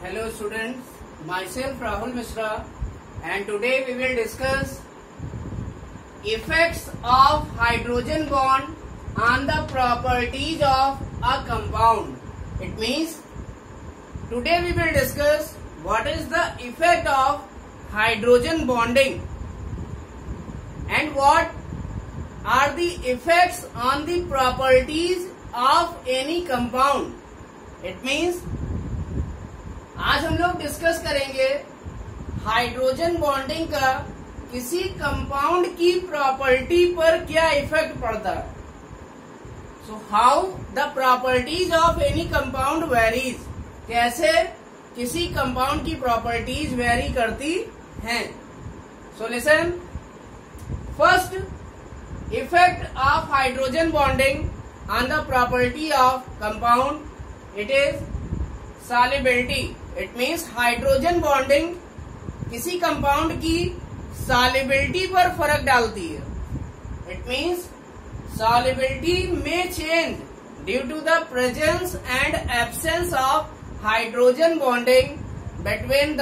Hello students, myself Rahul Mishra and today we will discuss effects of hydrogen bond on the properties of a compound. It means today we will discuss what is the effect of hydrogen bonding and what are the effects on the properties of any compound. It means आज हम लोग discuss करेंगे hydrogen bonding का किसी compound की property पर क्या effect पड़ता है. So how the properties of any compound varies. कैसे किसी कंपाउंड की प्रॉपर्टीज वेरी करती हैं. So listen, first effect of hydrogen bonding on the property of compound. It is solubility. It means hydrogen bonding किसी compound की solubility पर फर्क डालती है. इट मीन्स सॉल्युबिलिटी में change due to the presence and absence of hydrogen bonding between the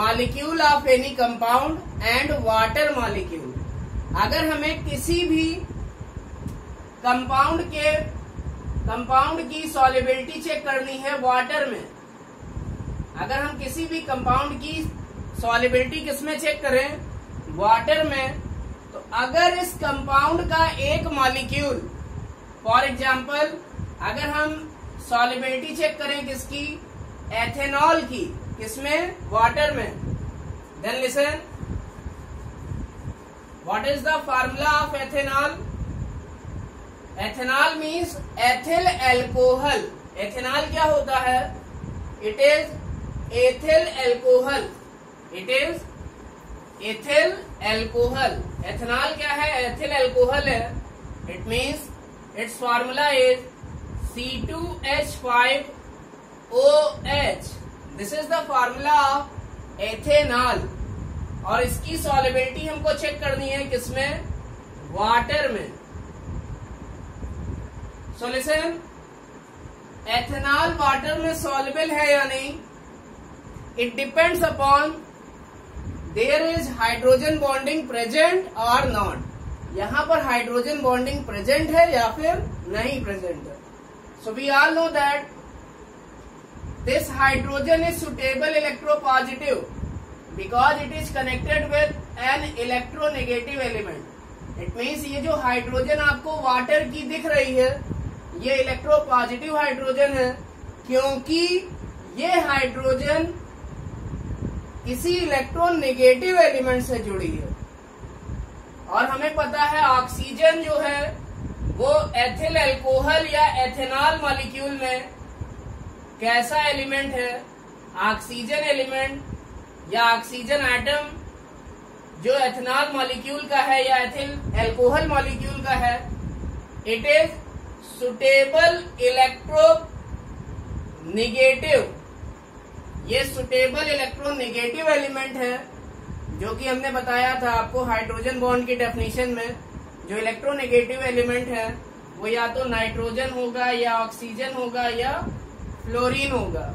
molecule of any compound and water molecule. अगर हमें किसी भी कंपाउंड की सॉल्युबिलिटी चेक करनी है वाटर में, अगर हम किसी भी कंपाउंड की सॉल्युबिलिटी किसमें चेक करें, वाटर में, तो अगर इस कंपाउंड का एक मॉलिक्यूल, फॉर एग्जांपल अगर हम सॉल्युबिलिटी चेक करें किसकी, एथेनॉल की, किसमें, वाटर में, then listen, what is the formula of ethanol. Ethanol means ethyl alcohol. Ethanol क्या होता है? It is ethyl alcohol. It is ethyl alcohol. Ethanol क्या है? एथिल एल्कोहल है. It means its formula is C2H5OH. This is the formula of ethanol. और इसकी solubility हमको check करनी है किसमें, वाटर में. सो लिसन, एथेनॉल वाटर में सॉल्युबल है या नहीं, it depends upon their is hydrogen bonding present और नॉट. यहां पर हाइड्रोजन बॉन्डिंग प्रेजेंट है या फिर नहीं प्रेजेंट है. So we all know that this hydrogen is suitable electropositive because it is connected with an electronegative element. It means ये जो हाइड्रोजन आपको वाटर की दिख रही है, ये इलेक्ट्रोपॉजिटिव हाइड्रोजन है क्योंकि ये हाइड्रोजन किसी इलेक्ट्रोनेगेटिव एलिमेंट से जुड़ी है. और हमें पता है ऑक्सीजन जो है वो एथिल एल्कोहल या एथेनॉल मॉलिक्यूल में कैसा एलिमेंट है, ऑक्सीजन एलिमेंट या ऑक्सीजन एटम जो एथेनॉल मॉलिक्यूल का है या एथिल एल्कोहल मॉलिक्यूल का है. It is suitable electronegative. ये सुटेबल इलेक्ट्रोनेगेटिव एलिमेंट है, जो कि हमने बताया था आपको हाइड्रोजन बॉन्ड की डेफिनेशन में. जो इलेक्ट्रोनेगेटिव एलिमेंट है वो या तो नाइट्रोजन होगा या ऑक्सीजन होगा या फ्लोरीन होगा.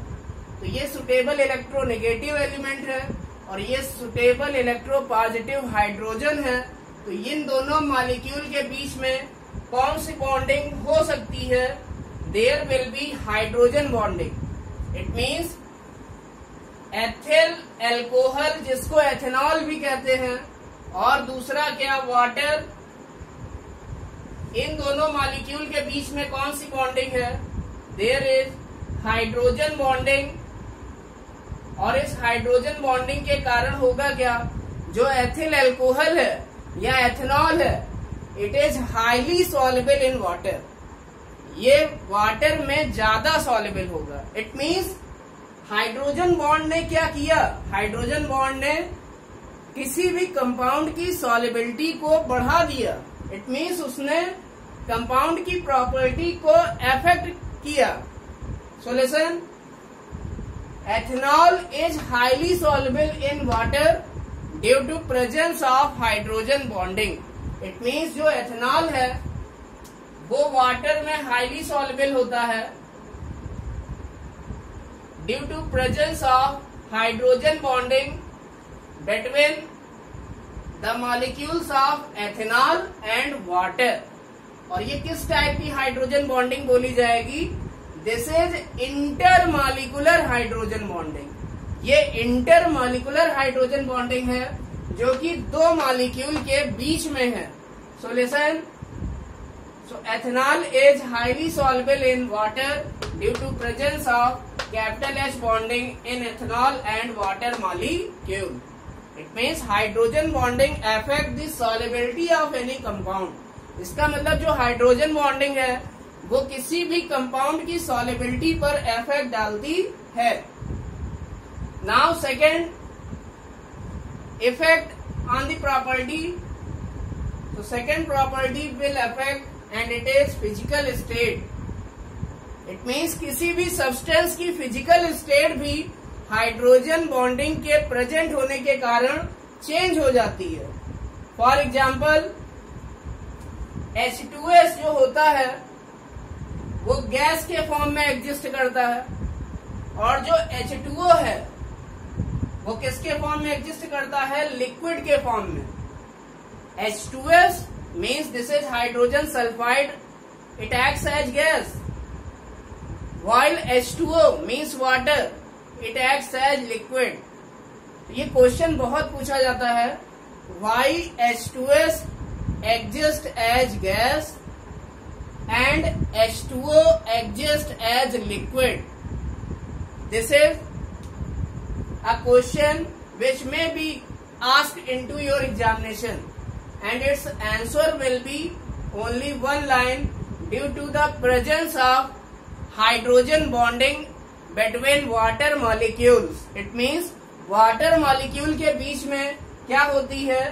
तो ये सुटेबल इलेक्ट्रोनेगेटिव एलिमेंट है और ये सुटेबल इलेक्ट्रोपॉजिटिव हाइड्रोजन है. तो इन दोनों मॉलिक्यूल के बीच में कौन सी बॉन्डिंग हो सकती है? There will be hydrogen bonding. It means ethyl alcohol, जिसको एथेनॉल भी कहते हैं, और दूसरा क्या, वाटर. इन दोनों मॉलिक्यूल के बीच में कौन सी बॉन्डिंग है? There is hydrogen bonding. और इस हाइड्रोजन बॉन्डिंग के कारण होगा क्या, जो एथिल एल्कोहल है या एथेनॉल है, it is highly soluble in water. ये वाटर में ज्यादा सॉल्युबल होगा. इट मीन्स हाइड्रोजन बॉन्ड ने क्या किया, हाइड्रोजन बॉन्ड ने किसी भी कंपाउंड की सॉल्युबिलिटी को बढ़ा दिया. इट मीन्स उसने कंपाउंड की प्रॉपर्टी को अफेक्ट किया. So listen, ethanol is highly soluble in water due to presence of hydrogen bonding. It means जो एथेनॉल है वो वाटर में हाईली सॉल्युबल होता है due to presence of hydrogen bonding between the molecules of ethanol and water. और ये किस type की हाइड्रोजन बॉन्डिंग बोली जाएगी? This is intermolecular hydrogen bonding. ये इंटरमॉलिक्यूलर हाइड्रोजन बॉन्डिंग है जो कि दो मॉलिक्यूल के बीच में है। So listen, so ethanol is highly soluble in water due to presence of capital H bonding in ethanol and water molecule. It means hydrogen bonding affect the solubility of any compound. इसका मतलब जो hydrogen bonding है वो किसी भी compound की solubility पर effect डालती है। Now second, effect on the property. तो second property will affect and it is physical state. It means किसी भी सब्सटेंस की फिजिकल स्टेट भी हाइड्रोजन बॉन्डिंग के प्रेजेंट होने के कारण चेंज हो जाती है। फॉर एग्जाम्पल H2S जो होता है वो गैस के फॉर्म में एग्जिस्ट करता है, और जो H2O है वो किसके फॉर्म में एग्जिस्ट करता है? लिक्विड के फॉर्म में। H2S means this is hydrogen sulphide, it acts as gas, while H2O means water, it acts as liquid. ये क्वेश्चन बहुत पूछा जाता है, why H2S exist as gas and H2O exist as liquid? This is a question which may be asked into your examination, and its answer will be only one line: due to the presence of hydrogen bonding between water molecules। It means water molecule के बीच में क्या होती है?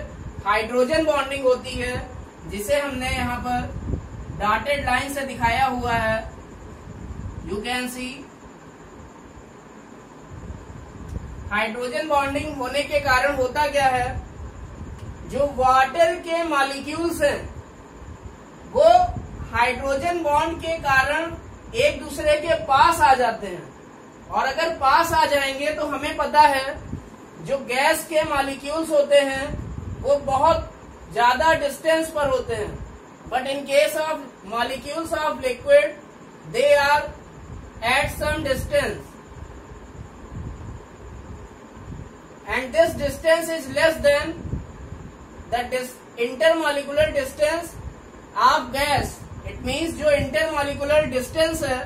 Hydrogen bonding होती है, जिसे हमने यहाँ पर डॉटेड लाइन से दिखाया हुआ है। You can C hydrogen bonding होने के कारण होता क्या है? जो वाटर के मॉलिक्यूल्स हैं वो हाइड्रोजन बॉन्ड के कारण एक दूसरे के पास आ जाते हैं, और अगर पास आ जाएंगे तो हमें पता है जो गैस के मॉलिक्यूल्स होते हैं वो बहुत ज्यादा डिस्टेंस पर होते हैं, but in case of molecules of liquid they are at some distance, and this distance is less than the intermolecular distance of gas. It means जो इंटरमॉलिक्यूलर डिस्टेंस है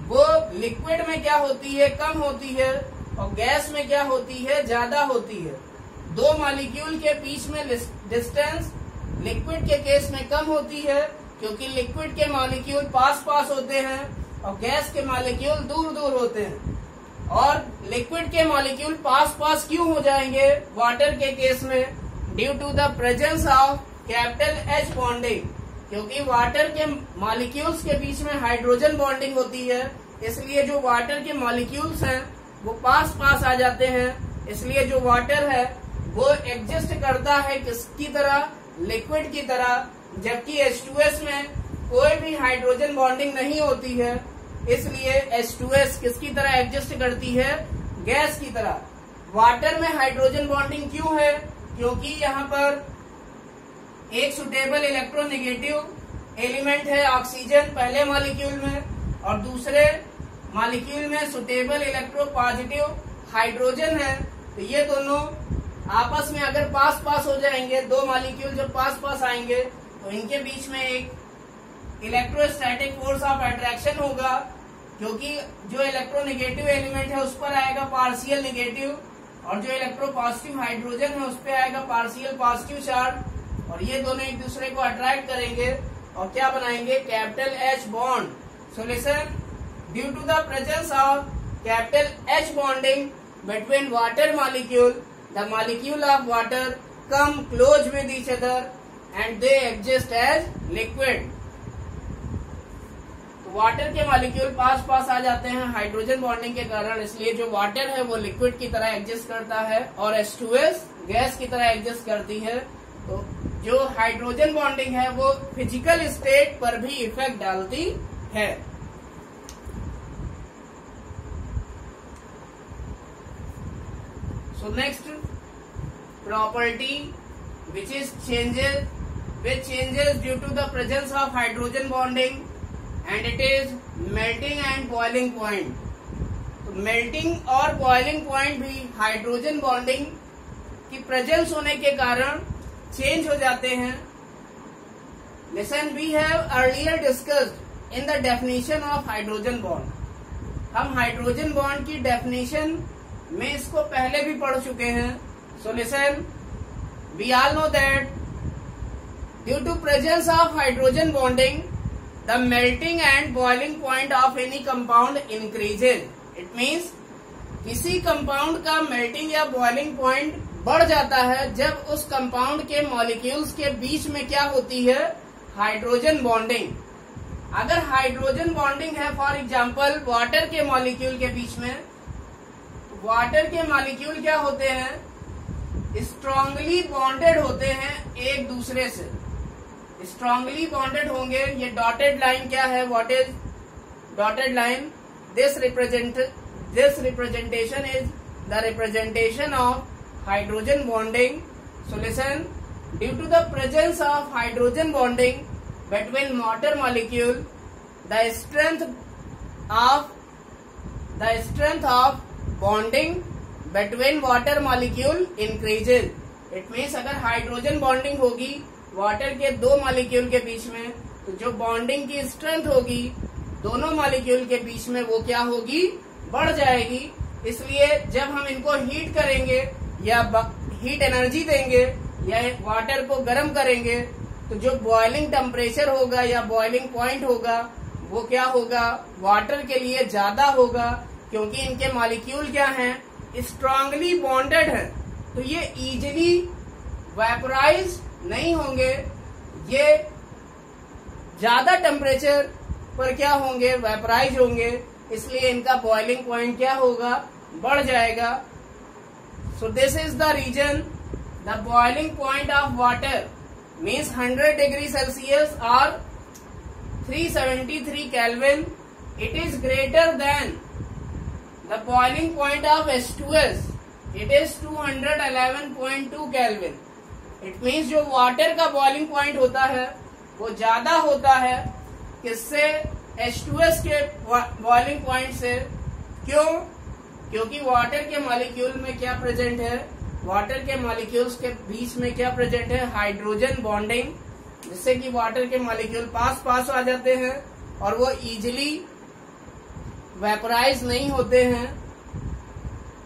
वो लिक्विड में क्या होती है? कम होती है, और गैस में क्या होती है? ज्यादा होती है। दो मॉलिक्यूल के बीच में डिस्टेंस लिक्विड के केस में कम होती है, क्योंकि लिक्विड के मॉलिक्यूल पास पास होते हैं और गैस के मॉलिक्यूल दूर दूर होते हैं। और लिक्विड के मॉलिक्यूल पास पास क्यों हो जाएंगे वाटर के केस में? Due to the presence of capital H bonding, क्योंकि वाटर के मॉलिक्यूल्स के बीच में हाइड्रोजन बॉन्डिंग होती है, इसलिए जो वाटर के मॉलिक्यूल्स हैं वो पास पास आ जाते हैं। इसलिए जो वाटर है वो एग्जिस्ट करता है किसकी तरह? लिक्विड की तरह, जबकि H2S में कोई भी हाइड्रोजन बॉन्डिंग नहीं होती है, इसलिए H2S किसकी तरह एग्जिस्ट करती है? गैस की तरह। वाटर में हाइड्रोजन बॉन्डिंग क्यों है? क्योंकि यहाँ पर एक सुटेबल इलेक्ट्रोनेगेटिव एलिमेंट है ऑक्सीजन पहले मॉलिक्यूल में, और दूसरे मॉलिक्यूल में सुटेबल इलेक्ट्रोपॉजिटिव हाइड्रोजन है। तो ये दोनों आपस में अगर पास पास हो जाएंगे, दो मॉलिक्यूल जब पास पास आएंगे तो इनके बीच में एक इलेक्ट्रोस्टैटिक फोर्स ऑफ अट्रैक्शन होगा, क्योंकि जो इलेक्ट्रोनेगेटिव एलिमेंट है उस पर आएगा पार्शियल नेगेटिव, और जो इलेक्ट्रोपॉजिटिव हाइड्रोजन है उस पर आएगा पार्शियल पॉजिटिव चार्ज, और ये दोनों एक दूसरे को अट्रैक्ट करेंगे और क्या बनाएंगे? Capital H bond. So listen, due to the presence of capital H bonding between water molecule, the molecule of water come close with each other and they exist as liquid। तो water के molecule पास पास आ जाते हैं hydrogen bonding के कारण, इसलिए जो water है वो लिक्विड की तरह एग्जिस्ट करता है और H2S गैस की तरह एग्जिस्ट करती है। तो जो हाइड्रोजन बॉन्डिंग है वो फिजिकल स्टेट पर भी इफेक्ट डालती है। So next property which changes due to the presence of hydrogen bonding, and it is melting and boiling point. तो मेल्टिंग और बॉइलिंग पॉइंट भी हाइड्रोजन बॉन्डिंग की प्रेजेंस होने के कारण चेंज हो जाते हैं. Listen, we have earlier discussed in the definition of hydrogen bond. हम हाइड्रोजन बॉन्ड की डेफिनेशन में इसको पहले भी पढ़ चुके हैं. So listen, we all know that due to presence of hydrogen bonding the melting and boiling point of any compound increases. It means किसी कंपाउंड का मेल्टिंग या बॉइलिंग पॉइंट बढ़ जाता है जब उस कंपाउंड के मॉलिक्यूल्स के बीच में क्या होती है, हाइड्रोजन बॉन्डिंग. अगर हाइड्रोजन बॉन्डिंग है फॉर एग्जांपल वाटर के मॉलिक्यूल के बीच में, वाटर के मॉलिक्यूल क्या होते हैं, स्ट्रांगली बॉन्डेड होते हैं एक दूसरे से. स्ट्रांगली बॉन्डेड होंगे. ये डॉटेड लाइन क्या है, what is dotted line? This representation is the representation of hydrogen bonding. So listen, due to the presence of hydrogen bonding between water molecule, the strength of bonding between water molecule increases. It means अगर hydrogen bonding होगी water के दो molecule के बीच में, तो जो bonding की स्ट्रेंथ होगी दोनों मॉलिक्यूल के बीच में वो क्या होगी, बढ़ जाएगी. इसलिए जब हम इनको हीट करेंगे या हीट एनर्जी देंगे या वाटर को गर्म करेंगे, तो जो बॉइलिंग टेम्परेचर होगा या बॉइलिंग पॉइंट होगा वो क्या होगा, वाटर के लिए ज्यादा होगा, क्योंकि इनके मॉलिक्यूल क्या हैं, स्ट्रांगली बॉन्डेड है. तो ये इजीली वेपोराइज नहीं होंगे, ये ज्यादा टेम्परेचर पर क्या होंगे, वेपोराइज होंगे. इसलिए इनका बॉइलिंग पॉइंट क्या होगा, बढ़ जाएगा. So this is the reason the boiling point of water means 100 degree Celsius और 373 kelvin. It is greater than the boiling point of H2S. It is 211.2 kelvin. It means जो water का boiling point होता है वो ज्यादा होता है किससे, H2S के बॉइलिंग पॉइंट से. क्यों? क्योंकि वाटर के मॉलिक्यूल में क्या प्रेजेंट है, वाटर के मॉलिक्यूल्स के बीच में क्या प्रेजेंट है, हाइड्रोजन बॉन्डिंग, जिससे कि वाटर के मॉलिक्यूल पास आ जाते हैं और वो इजीली वेपोराइज नहीं होते हैं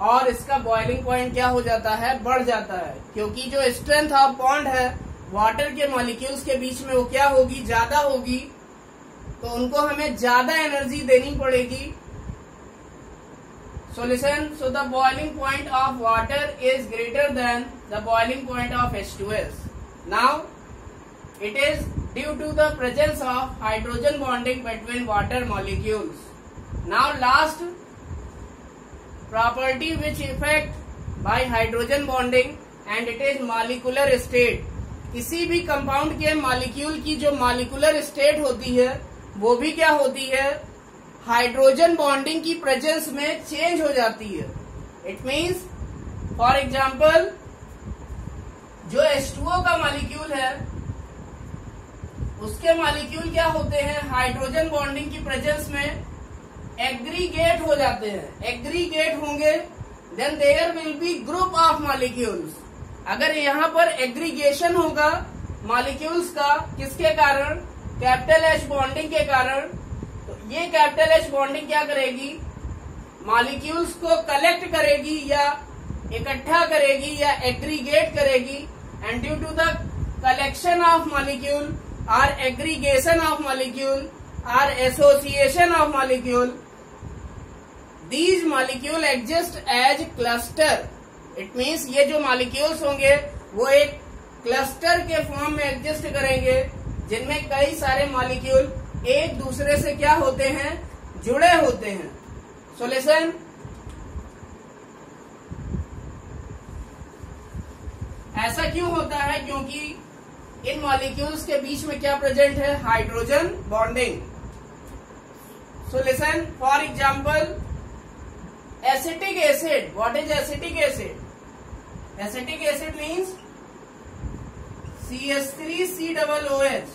और इसका बॉइलिंग पॉइंट क्या हो जाता है, बढ़ जाता है. क्योंकि जो स्ट्रेंथ ऑफ बॉन्ड है वाटर के मॉलिक्यूल्स के बीच में वो क्या होगी, ज्यादा होगी, तो उनको हमें ज्यादा एनर्जी देनी पड़ेगी. So listen, so the boiling point of water is greater than the boiling point of H2S. Now it is due to the presence of hydrogen bonding between water molecules. Now last property which effect by hydrogen bonding and it is molecular state. किसी भी compound के molecule की जो molecular state होती है वो भी क्या होती है, हाइड्रोजन बॉन्डिंग की प्रेजेंस में चेंज हो जाती है. इट मीन्स फॉर एग्जाम्पल जो H2O का मॉलिक्यूल है उसके मॉलिक्यूल क्या होते हैं, हाइड्रोजन बॉन्डिंग की प्रेजेंस में एग्रीगेट हो जाते हैं. एग्रीगेट होंगे then there will be group of molecules. अगर यहाँ पर एग्रीगेशन होगा मॉलिक्यूल्स का, किसके कारण, कैपिटल H बॉन्डिंग के कारण, तो ये कैपिटल H बॉन्डिंग क्या करेगी, मॉलिक्यूल्स को कलेक्ट करेगी या इकट्ठा करेगी या एग्रीगेट करेगी. And due to the collection of molecule और एग्रीगेशन ऑफ मॉलिक्यूल और association of molecule, these molecule exist as cluster. It means ये जो मॉलिक्यूल्स होंगे वो एक क्लस्टर के फॉर्म में एग्जिस्ट करेंगे, जिनमें कई सारे मॉलिक्यूल एक दूसरे से क्या होते हैं, जुड़े होते हैं. सो लिसन, ऐसा क्यों होता है, क्योंकि इन मॉलिक्यूल्स के बीच में क्या प्रेजेंट है, hydrogen bonding. So listen, for example acetic acid. What is acetic acid? Acetic acid means CH3COOH.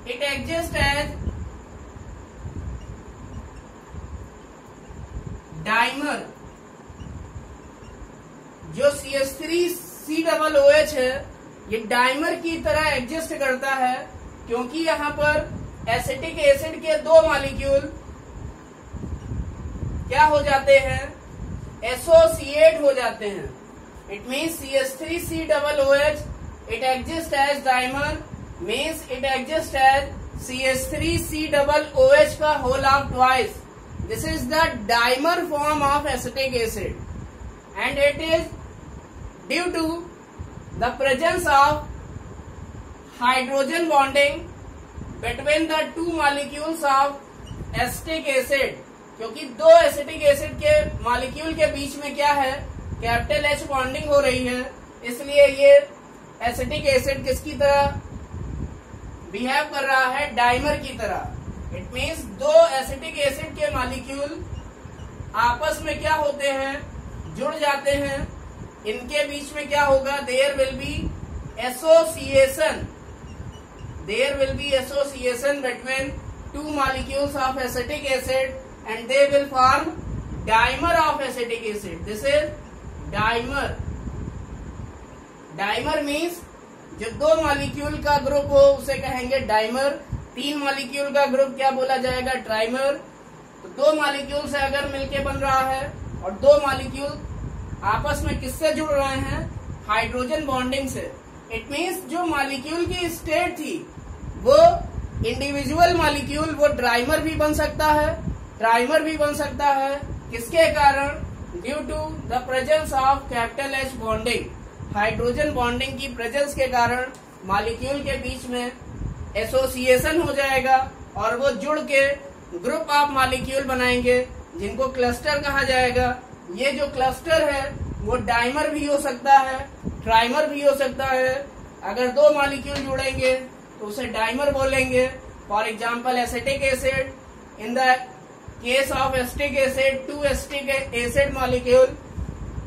It exists as dimer. जो CH3COOH है ये डाइमर की तरह एग्जिस्ट करता है, क्योंकि यहाँ पर एसिटिक एसिड के दो मॉलिक्यूल क्या हो जाते हैं, एसोसिएट हो जाते हैं. It means CH3COOH it exists as dimer means it exists as CH3COOH का whole of twice. This is the dimer form of acetic acid and it is due to the presence of hydrogen bonding between the two molecules of acetic acid. क्योंकि दो acetic acid के molecule के बीच में क्या है, capital H bonding हो रही है, इसलिए ये एसिटिक एसिड किसकी तरह बिहेव कर रहा है, डाइमर की तरह. इट मीन्स दो एसिटिक एसिड के मॉलिक्यूल आपस में क्या होते हैं, जुड़ जाते हैं. इनके बीच में क्या होगा, there will be association. There will be association between two molecules of acetic acid and they will form dimer of acetic acid. This is dimer. Dimer means जो दो मॉलिक्यूल का ग्रुप हो उसे कहेंगे डाइमर. तीन मॉलिक्यूल का group क्या बोला जाएगा, ट्राइमर. तो दो मॉलिक्यूल से अगर मिलके बन रहा है और दो मॉलिक्यूल आपस में किससे जुड़ रहे हैं, हाइड्रोजन बॉन्डिंग से. इट मीन्स जो मॉलिक्यूल की स्टेट थी वो इंडिविजुअल मॉलिक्यूल वो ड्राइमर भी बन सकता है, ट्राइमर भी बन सकता है. किसके कारण, due to the presence of capital H bonding. Hydrogen bonding की प्रेजेंस के कारण मॉलिक्यूल के बीच में एसोसिएशन हो जाएगा और वो जुड़ के ग्रुप ऑफ मॉलिक्यूल बनाएंगे जिनको क्लस्टर कहा जाएगा. ये जो क्लस्टर है वो डाइमर भी हो सकता है, ट्राइमर भी हो सकता है. अगर दो मॉलिक्यूल जुड़ेंगे तो उसे डाइमर बोलेंगे. For example acetic acid, in the case of acetic acid, two acetic acid molecule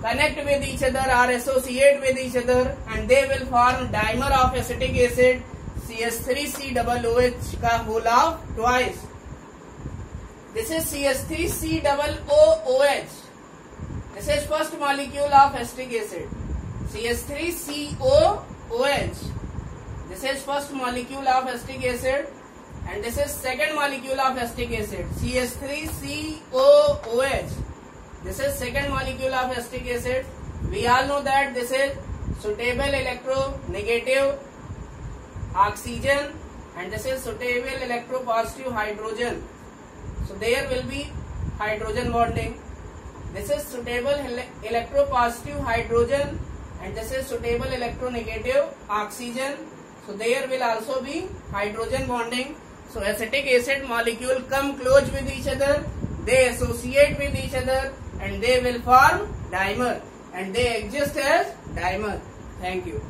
connect with each other or associate with each other and they will form dimer of acetic acid CH3COOH का whole of twice. This is CH3COOH. This is first molecule of acetic acid, CH3COOH. This is first molecule of acetic acid. And this is second molecule of acetic acid, CH3COOH. This is second molecule of acetic acid. We all know that this is suitable electronegative oxygen and this is suitable electropositive hydrogen. So there will be hydrogen bonding. This is suitable electropositive hydrogen and this is suitable electronegative oxygen. So there will also be hydrogen bonding. So acetic acid molecule come close with each other, they associate with each other and they will form dimer and they exist as dimer. Thank you.